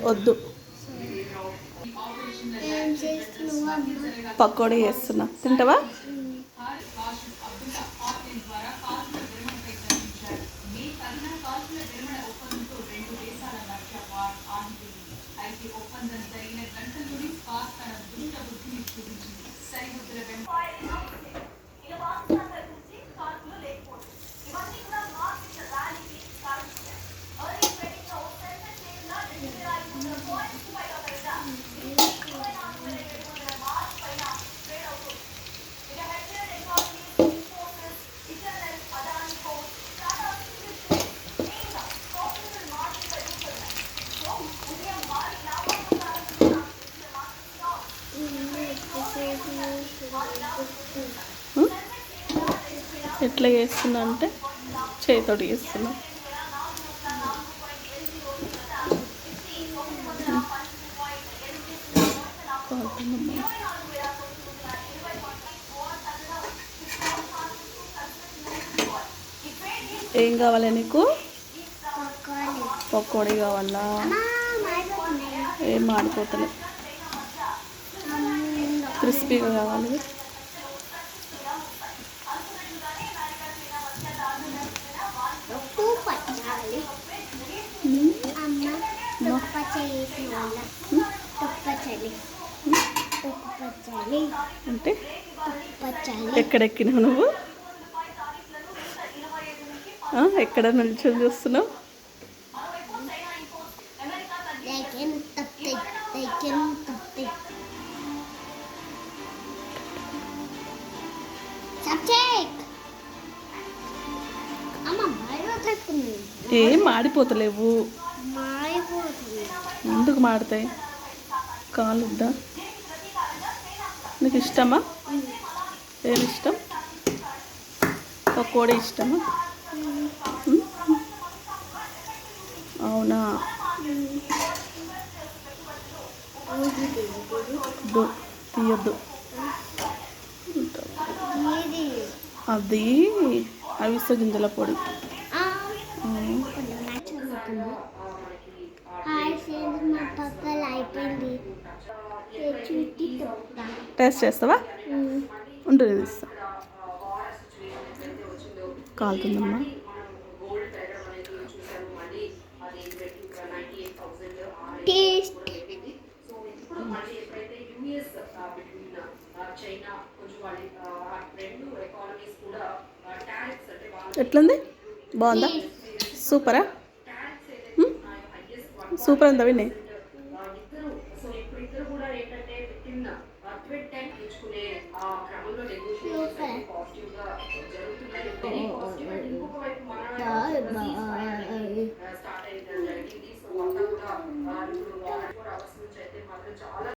వద్దు, పకోడీ చేస్తున్నా, తింటావా? ఎట్లా చేస్తున్నా అంటే చేతితోటి చేస్తున్నా. ఏం కావాలి నీకు? పకోడీ కావాలా? ఏం మాడిపోతలే, క్రిస్పీగా కావాలి. అంటే ఎక్కడెక్కినావు నువ్వు? ఎక్కడ నిల్చొని చూస్తున్నావు? ఏం మాడిపోతలేవు. ఎందుకు మాడతాయి? కాలుద్దా? నీకు ఇష్టమా? ఏమి ఇష్టం? పకోడీ ఇష్టమా? అవునా? తీయద్దు. అది అవిసె గింజల పొడి. టేస్ట్ చేస్తావా? ఉంటుంది, ఇస్తా. కాలుతుందమ్మా. ఎట్లుంది? బాగుందా? సూపరా? సూపర్ ఉందా విని?